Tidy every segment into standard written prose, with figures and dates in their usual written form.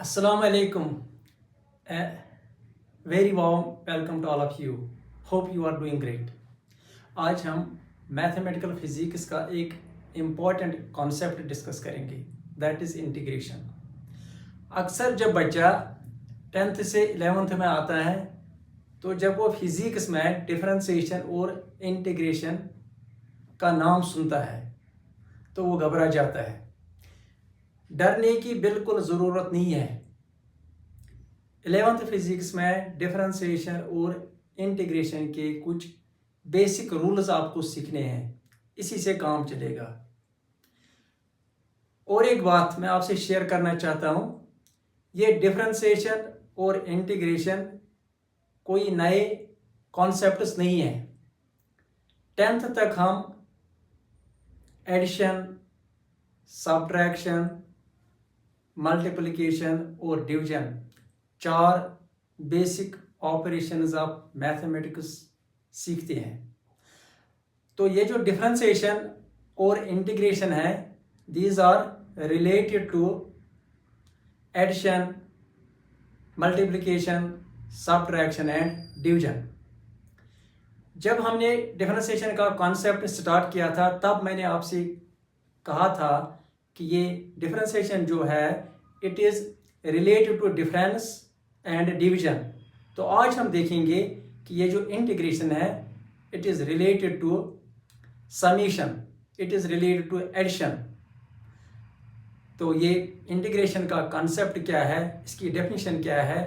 Assalamu alaikum. A very warm welcome to all of you. Hope you are doing great. आज हम mathematical physics का एक important concept discuss करेंगे, that is integration. अक्सर जब बच्चा 10th से 11th में आता है तो जब वो फिजिक्स में डिफरेंशिएशन और इंटीग्रेशन का नाम सुनता है तो वो घबरा जाता है। डरने की बिल्कुल ज़रूरत नहीं है। 11th फिजिक्स में डिफरेंशिएशन और इंटीग्रेशन के कुछ बेसिक रूल्स आपको सीखने हैं, इसी से काम चलेगा। और एक बात मैं आपसे शेयर करना चाहता हूँ, ये डिफरेंशिएशन और इंटीग्रेशन कोई नए कॉन्सेप्ट्स नहीं है। 10th तक हम एडिशन, सब्ट्रैक्शन, मल्टीप्लिकेशन और division, 4 basic operations of mathematics सीखते हैं। तो ये जो डिफरेंशिएशन और इंटीग्रेशन है, these are related to addition, multiplication, subtraction and division. जब हमने डिफरेंशिएशन का कॉन्सेप्ट स्टार्ट किया था तब मैंने आपसे कहा था कि ये डिफरेंशिएशन जो है it is related to difference and division. तो आज हम देखेंगे कि ये जो इंटीग्रेशन है it is related to summation, it is related to addition. तो ये इंटीग्रेशन का कॉन्सेप्ट क्या है, इसकी डेफिनेशन क्या है,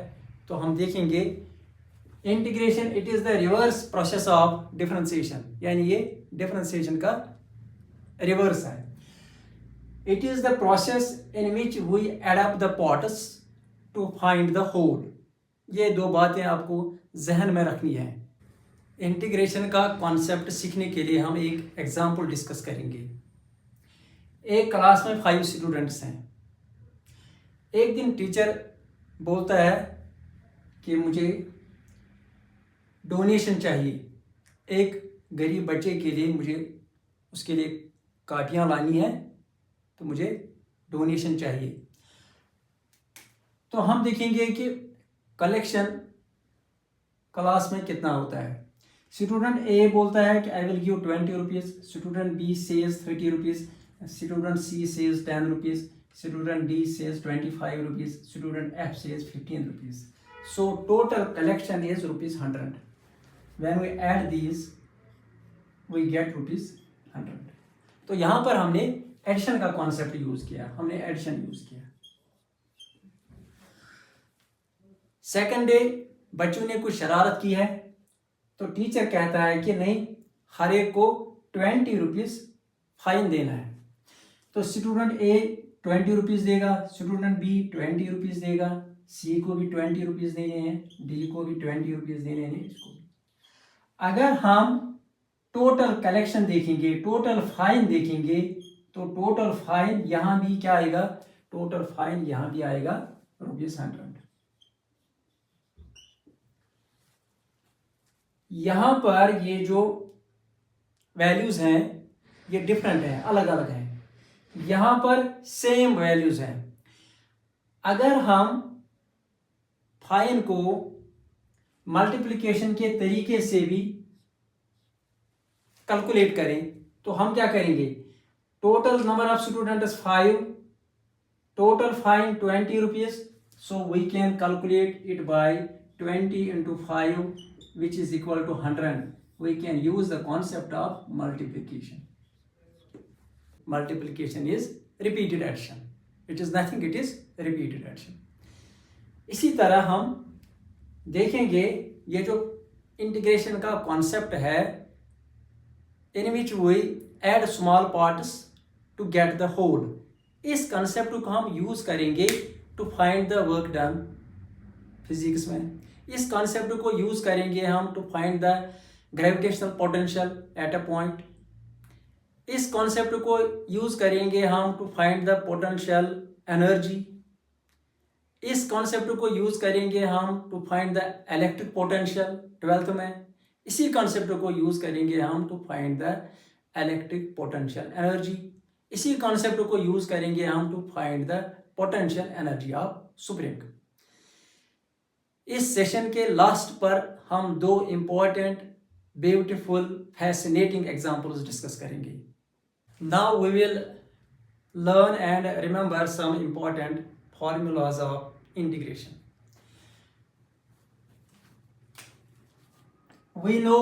तो हम देखेंगे। Integration it is the reverse process of differentiation, यानी ये डिफरेंशिएशन का रिवर्स है। It is the process in which we add up the parts to find the whole। ये दो बातें आपको जहन में रखनी है। इंटीग्रेशन का कॉन्सेप्ट सीखने के लिए हम एक एग्जाम्पल डिस्कस करेंगे। एक क्लास में 5 स्टूडेंट्स हैं। एक दिन टीचर बोलता है कि मुझे डोनेशन चाहिए, एक गरीब बच्चे के लिए मुझे उसके लिए कापियाँ लानी है, तो मुझे डोनेशन चाहिए। तो हम देखेंगे कि कलेक्शन क्लास में कितना होता है। स्टूडेंट ए बोलता है कि I will give 20 rupees, student B says 30 rupees, student C says 10 rupees, student D says 25 rupees, student F says 15 rupees. So total collection is ₹100। When we add these we get ₹100। तो यहाँ पर हमने addition का concept use किया, हमने addition use किया। Second day बच्चों ने कुछ शरारत की है, तो टीचर कहता है कि नहीं, हर एक को 20 रुपीज़ फाइन देना है। तो स्टूडेंट ए 20 रुपीज़ देगा, स्टूडेंट बी 20 रुपीज़ देगा, सी को भी 20 रुपीज़ देने हैं, डी को भी 20 रुपीज़ देने हैं, इसको भी। अगर हम टोटल कलेक्शन देखेंगे, टोटल फाइन देखेंगे, तो टोटल फाइन यहां भी क्या आएगा, टोटल फाइन यहां भी आएगा ₹100। यहां पर ये जो वैल्यूज हैं ये डिफरेंट हैं, अलग अलग हैं। यहां पर सेम वैल्यूज हैं। अगर हम फाइन को मल्टीप्लिकेशन के तरीके से भी कैलकुलेट करें तो हम क्या करेंगे, total number of students is 5, total fine 20 rupees, so we can calculate it by 20 into 5 which is equal to 100. We can use the concept of multiplication. Multiplication is repeated addition, it is nothing, it is repeated addition। इसी तरह हम देखेंगे ये जो integration का concept है, in which we add small parts to get the whole। इस concept को हम यूज करेंगे to find the work done physics में। इस कंसेप्ट को यूज करेंगे हम to find the gravitational potential at a point. इस कॉन्सेप्ट को यूज करेंगे हम to find the potential energy. इस कॉन्सेप्ट को यूज करेंगे हम to find the electric potential 12th में। इसी कॉन्सेप्ट को यूज करेंगे हम to find the electric potential energy. इसी कॉन्सेप्ट को यूज करेंगे हम to find the potential energy of spring. इस सेशन के लास्ट पर हम दो important, beautiful, fascinating examples discuss करेंगे। Now we will learn and remember some important formulas of integration. We know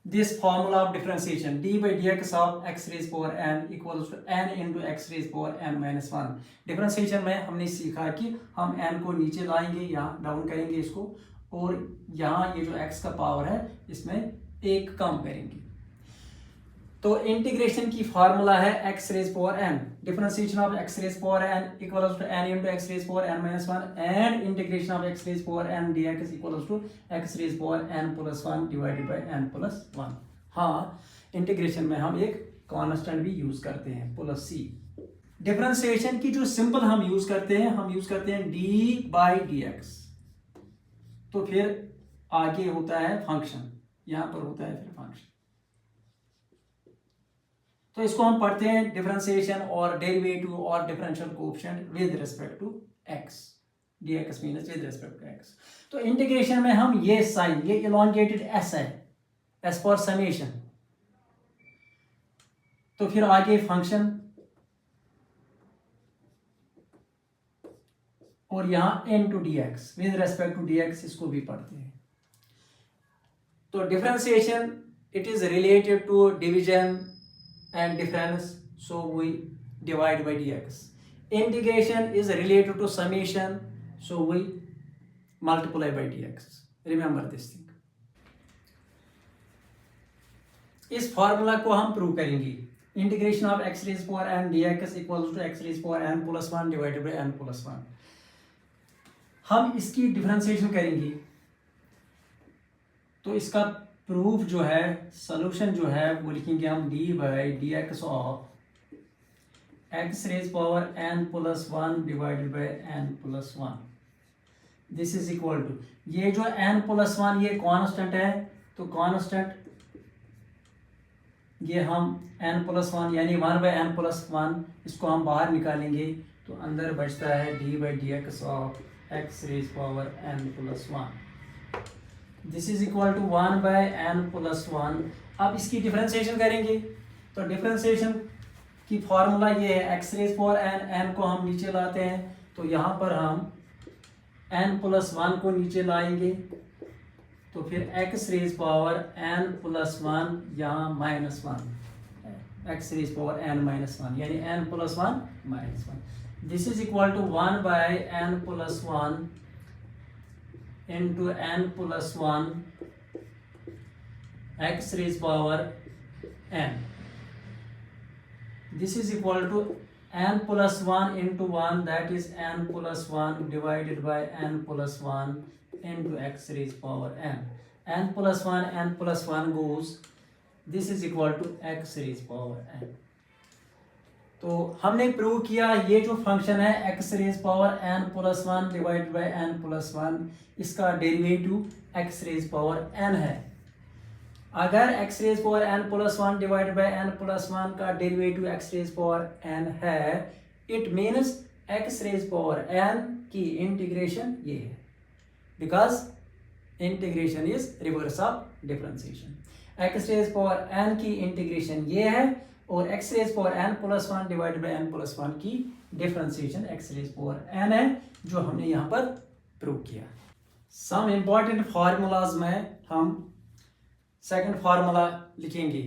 this formula of differentiation, d by dx of x raised power n equals to n into x raised power n minus 1. Differentiation में हमने सीखा कि हम n को नीचे लाएंगे, यहाँ down करेंगे इसको, और यहाँ ये जो x का पावर है इसमें एक कम करेंगे। तो इंटीग्रेशन की फार्मूला है x raise power n, differentiation of x raise power n equals to n into x raise power n minus 1 and integration of x raise power n dx equals to x raise power n plus 1 divided by n plus 1। हाँ, integration में हम एक constant भी use करते हैं plus c। Differentiation की जो simple हम यूज करते हैं d by dx। तो फिर आगे होता है फंक्शन, यहां पर होता है फिर फंक्शन। तो इसको हम पढ़ते हैं डिफरेंशिएशन और डेरिवेटिव और differential coefficient with respect to x, dx means with respect to x। तो इंटीग्रेशन में हम ये साइन, ये इलोंगेटेड s है, s फॉर समेशन। तो फिर आगे फंक्शन, और यहां n to dx with respect to dx, इसको भी पढ़ते हैं। तो differentiation it is related to division and difference, so we divide by dx. Integration is related to summation, so we multiply by dx. Remember this thing. इस formula को हम prove करेंगे। Integration of x raise power n dx equals to x raise power n plus 1 divided by n plus 1। हम इसकी differentiation करेंगे, तो इसका proof जो है, सोल्यूशन जो है, वो लिखेंगे हम d by d x of x raise power n plus 1 divided by n plus 1। This is equal to, ये जो n plus 1 ये कांस्टेंट है, तो कांस्टेंट ये हम n plus 1 यानी 1 बाई n plus 1, इसको हम बाहर निकालेंगे, तो अंदर बचता है d by d x of x raise power n plus 1। This is equal to 1 by n plus 1। अब इसकी डिफरेंशिएशन करेंगे, तो डिफरेंशिएशन की फॉर्मूला ये है, x रेज पावर n को हम नीचे लाते हैं, तो यहाँ पर हम n plus 1 को नीचे लाएंगे, तो फिर x raise power n plus 1 यहाँ -1, x raise power n minus 1 यानी n plus 1 minus 1। This is equal to 1 by n plus 1 into n plus 1 x raised power n. This is equal to n plus 1 into 1, that is n plus 1 divided by n plus 1 into x raised power n. n plus 1 goes, this is equal to x raised power n. तो हमने prove किया ये जो function है x raise power n plus 1 divide by n plus 1, इसका derivative x raise power n है। अगर x raise power n plus 1 divide by n plus 1 का derivative x raise power n है, it means x raise power n की integration ये है, because integration is reverse of differentiation. x raise power n की integration ये है, और x raise power n plus 1 divide by n plus 1 की differentiation x raise power n है, जो हमने यहाँ पर प्रूव किया। सम इंपॉर्टेंट फार्मूलाज में हम सेकंड फार्मूला लिखेंगे।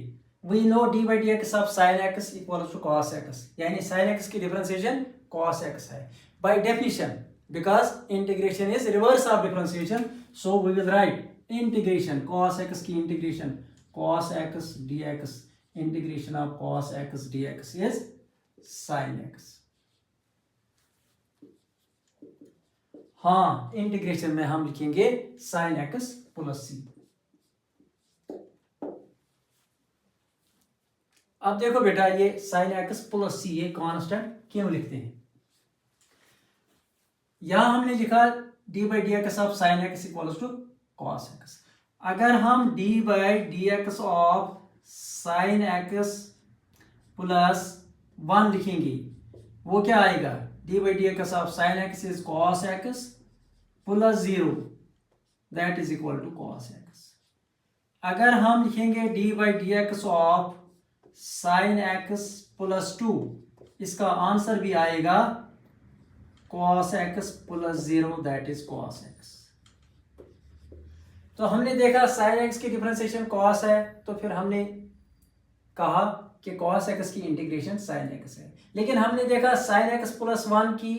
We know d by dx of sin x equals to cos x, यानी sin x की डिफरेंशिएशन cos x है। By definition, because integration is reverse of differentiation, so we will write integration cos x की integration cos x dx, integration of cos x dx is sin x। हाँ, integration में हम लिखेंगे sin x plus c। अब देखो बेटा, ये sin x plus c ये कांस्टेंट क्यों लिखते हैं? यहां हमने लिखा d by d x of sin x equals to cos x। अगर हम d by d x of sin x plus 1 लिखेंगे, वो क्या आएगा? D by d x of sine x is cos x plus 0 that is equal to cos x. अगर हम लिखेंगे d by d x of sine x plus 2, इसका answer भी आएगा cos x plus 0 that is cos x। तो हमने देखा sin x की डिफरेंशिएशन cos है, तो फिर हमने कहा कि cos x की इंटीग्रेशन sin x है। लेकिन हमने देखा sin x प्लस 1 की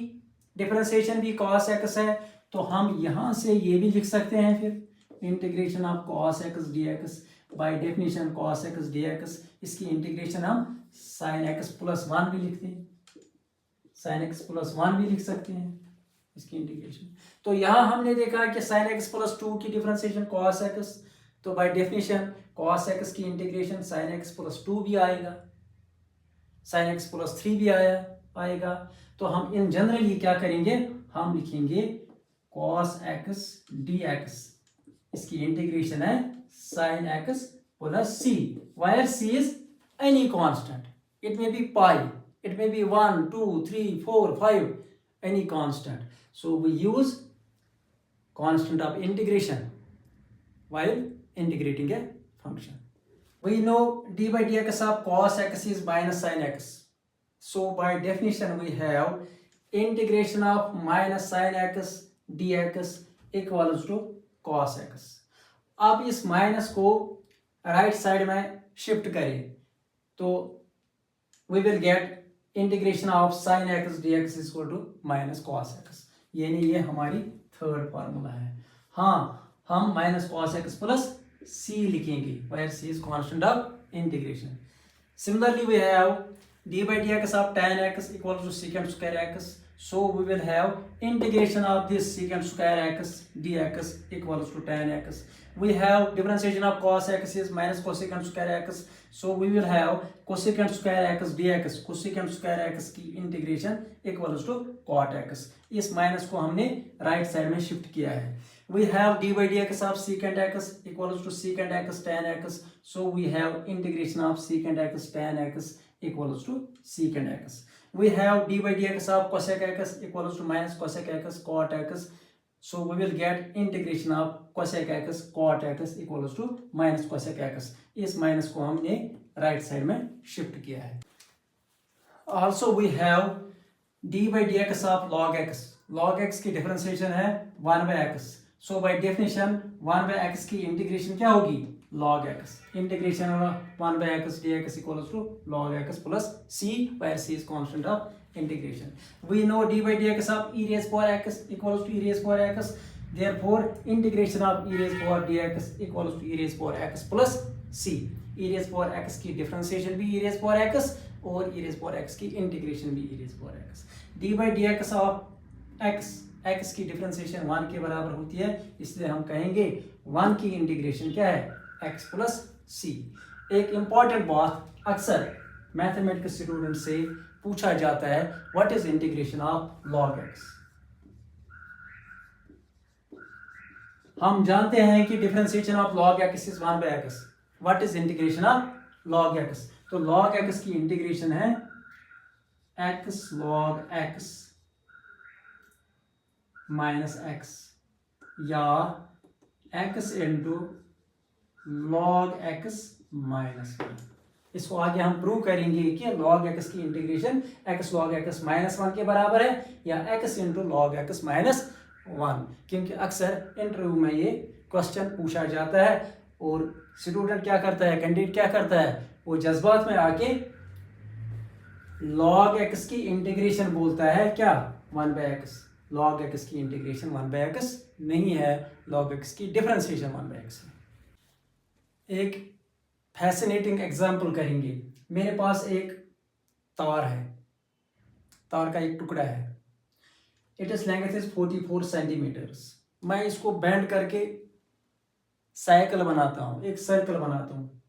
डिफरेंशिएशन भी cos x है, तो हम यहां से ये भी लिख सकते हैं फिर integration of cos x dx by definition cos x dx, इसकी इंटीग्रेशन हम sin x प्लस 1 भी लिखते हैं, sin x प्लस 1 भी लिख सकते हैं इसकी इंटीग्रेशन। तो यहाँ हमने देखा कि sin x प्लस 2 की डिफरेंशिएशन cos x, तो बाय डेफिनेशन cos x की इंटीग्रेशन sin x प्लस 2 भी आएगा, sin x प्लस 3 भी आएगा। तो हम इन जनरली क्या करेंगे, हम लिखेंगे cos x dx, इसकी इंटीग्रेशन है sin x plus c, where c is any constant, it may be pi, it may be 1, 2, 3, 4, 5, any constant. So we use constant of integration while integrating a function. We know d by dx of cos x is minus sin x. So by definition we have integration of minus sin x dx equals to cos x. अब इस minus को right side में shift करें तो we will get integration of sin x dx is equal to minus cos x, यानी ये हमारी third formula है। हाँ, हम minus cos x plus c लिखेंगे, where c is constant of integration. Similarly we have d by dx of tan x equals to secant square x, so we will have integration of this secant square x dx equals to tan x. We have differentiation of cos x is minus cosecant square x, so we will have cosecant square x dx, cosecant square x की integration equals to cot x। इस minus को हमने right side में shift किया है। We have d by dx of secant x equals to secant x tan x, so we have integration of secant x tan x equals to secant x. We have d by dx of cosec x equals to minus cosec x cot x, so we will get integration of cosec x cot x equals to minus cosec x। इस minus को हमने right side में shift किया है। Also we have d by dx of log x, log x की differentiation है 1 by x, so by definition 1 by x की integration क्या होगी, log x, इंटीग्रेशन होगा 1 by x dx equals to log x plus c, where c is constant of integration. We know d by dx of e raised power x equals to e raised power x, therefore integration of e raised power dx equals to e raised power x plus c। e raised power x की differentiation भी e raised power x और e raised power x की integration भी e raised power x। d by dx of x की differentiation 1 के बराबर होती है, इसलिए हम कहेंगे 1 की इंटीग्रेशन क्या है, x प्लस c। एक इंपॉर्टेंट बात अक्सर मैथमेटिक्स स्टूडेंट से पूछा जाता है, what is integration of log x। हम जानते हैं कि differentiation of log x is 1 by x, what is integration of log x। तो log x की इंटीग्रेशन है x log x minus x या x into log x minus 1। इसको आगे हम प्रूव करेंगे कि log x की integration x log x minus 1 के बराबर है या x into log x minus 1, क्योंकि अक्सर इंटरव्यू में ये क्वेश्चन पूछा जाता है और स्टूडेंट क्या करता है, कैंडिडेट क्या करता है, वो जज्बात में आके log x की इंटीग्रेशन बोलता है क्या, 1 by x। log x की इंटीग्रेशन 1 by x नहीं है, log x की डिफरेंशिएशन 1 by x है। एक फैसिनेटिंग एग्जाम्पल करेंगे। मेरे पास एक तार है, तार का एक टुकड़ा है, it is length is 44 centimetres. मैं इसको बेंड करके साइकिल बनाता हूँ, एक सर्कल बनाता हूँ,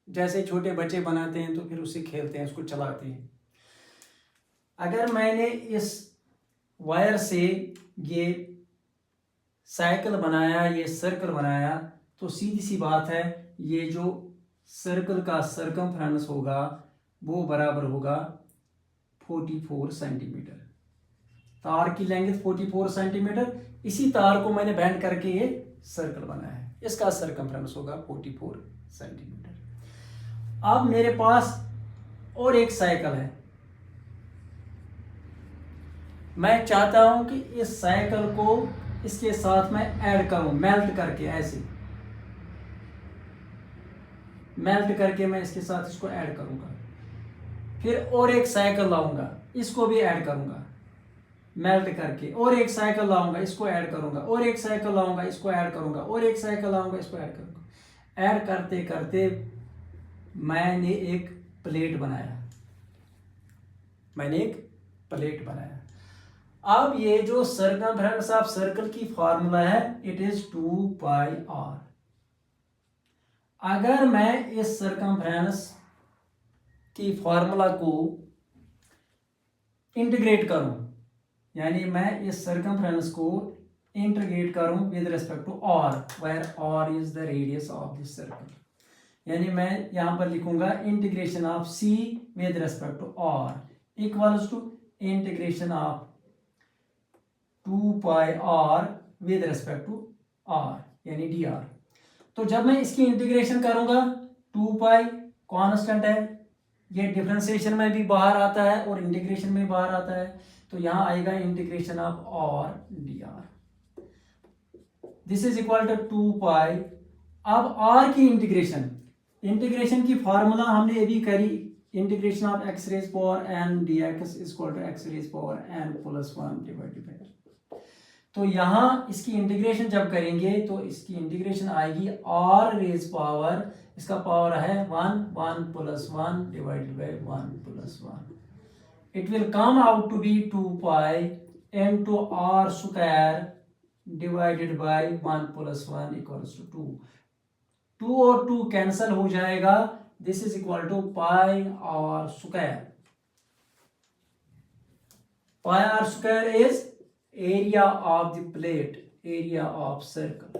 जैसे छोटे बच्चे बनाते हैं तो फिर उससे खेलते हैं, उसको चलाते हैं। अगर मैंने इस वायर से ये साइकिल बनाया, ये सर्कल बनाया, तो सीधी सी बात है ये जो सर्कल का सरकमफ्रेंस होगा वो बराबर होगा 44 सेंटीमीटर। तार की लेंथ 44 सेंटीमीटर, इसी तार को मैंने बेंड करके ये सर्कल बनाया है, इसका सरकमफ्रेंस होगा 44 सेंटीमीटर। अब मेरे पास और एक साइकिल है, मैं चाहता हूं कि इस साइकिल को इसके साथ मैं ऐड करूं, मेल्ट करके, ऐसे मेल्ट करके मैं इसके साथ इसको ऐड करूंगा। फिर और एक साइकिल लाऊंगा, इसको भी ऐड करूंगा मेल्ट करके, और एक साइकिल लाऊंगा, इसको ऐड करूंगा, और एक साइकिल लाऊंगा, इसको ऐड करूंगा, और एक साइकिल लाऊंगा, इसको ऐड करूंगा। ऐड करते करते मैंने एक प्लेट बनाया, मैंने एक प्लेट बनाया। अब ये जो सर्कमफ्रेंस ऑफ सर्कल की फॉर्मूला है, इट इज 2 पाई r। अगर मैं इस सर्कमफ्रेंस की फॉर्मूला को इंटीग्रेट करूं, यानी मैं इस सर्कमफ्रेंस को इंटीग्रेट करूं with respect to r, where r is the radius of this circle, यानी मैं यहां पर लिखूंगा integration of c with respect to r equals to integration of 2 pi r with respect to r, यानी dr। तो जब मैं इसकी इंटीग्रेशन करूंगा, 2 पाई कांस्टेंट है, ये डिफरेंशिएशन में भी बाहर आता है और इंटीग्रेशन में बाहर आता है, तो यहां आएगा integration of r dr, this is equal to 2 pi. अब r की इंटीग्रेशन की फॉर्मूला हमने अभी करी, integration of x raise power n dx is equal to x raise power n plus 1 divided by. तो यहां इसकी इंटीग्रेशन जब करेंगे तो इसकी इंटीग्रेशन आएगी r रेज पावर, इसका पावर है 1 plus 1 divided by 1 plus 1, it will come out to be 2 pi into r square divided by 1 plus 1 equals to 2। 2 और 2 कैंसिल हो जाएगा, this is equal to pi r square. Pi r square is area of the plate, area of circle.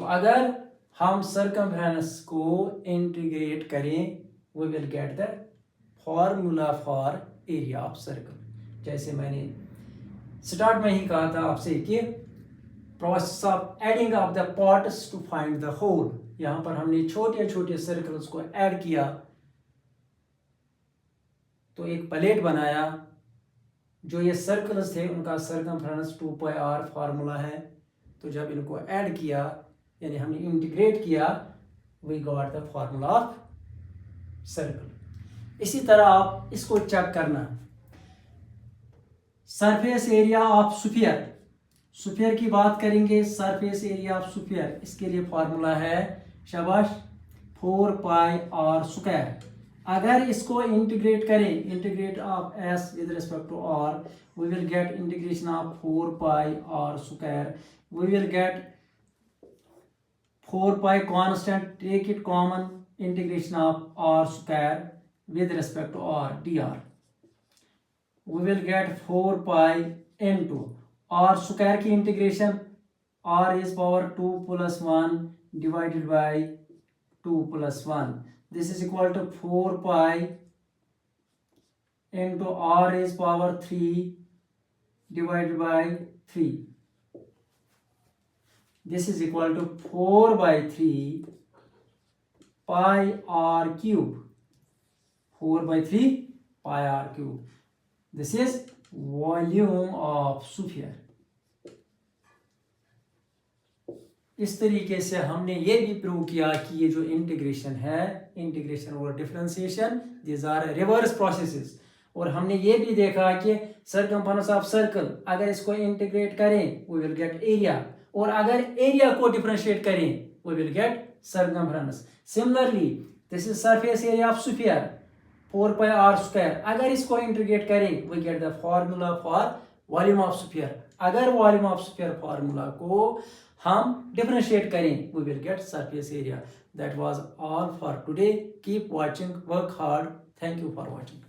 तो अगर हम circumference को integrate करें, we will gate the formula for area of circle. जैसे मैंने स्टार्ट में ही कहा था आपसे कि process of adding of the parts to find the whole, यहां पर हमने छोटे छोटे सर्कल्स को ऐड किया तो एक प्लेट बनाया। जो ये सर्कल्स थे उनका सर्कमफ्रेंस 2 पाई r फार्मूला है, तो जब इनको ऐड किया यानी हमने इंटीग्रेट किया, we got the formula of circle. इसी तरह आप इसको चेक करना, surface area of sphere, sphere की बात करेंगे, सरफेस एरिया ऑफ स्फीयर, इसके लिए फार्मूला है शाबाश 4 पाई r स्क्वायर। अगर इसको इंटीग्रेट करें, integrate of s with respect to r, we will get integration of 4 pi r square, we will get 4 pi constant, take it common, integration of r square with respect to r dr, we will get 4 pi into r square की integration, r is power 2 plus 1 divided by 2 plus 1, this is equal to 4 pi into r is power 3 divided by 3, this is equal to 4 by 3 pi r cube, 4 by 3 pi r cube, this is volume of sphere। इस तरीके से हमने ये भी prove किया कि ये जो इंटीग्रेशन है, इंटीग्रेशन और differentiation, these are reverse processes. और हमने ये भी देखा कि सर्कमफ्रेंस ऑफ सर्कल अगर इसको इंटीग्रेट करें वी विल गेट एरिया, और अगर एरिया को डिफरेंशिएट करें we will get circumference. Similarly this is surface area of sphere 4 pi r square, अगर इसको इंटीग्रेट करें we get the formula for volume of sphere. अगर वॉल्यूम ऑफ स्फीयर फॉर्मूला को हम डिफरेंशिएट करें we will get surface area. That was all for today, keep watching, work hard, thank you for watching.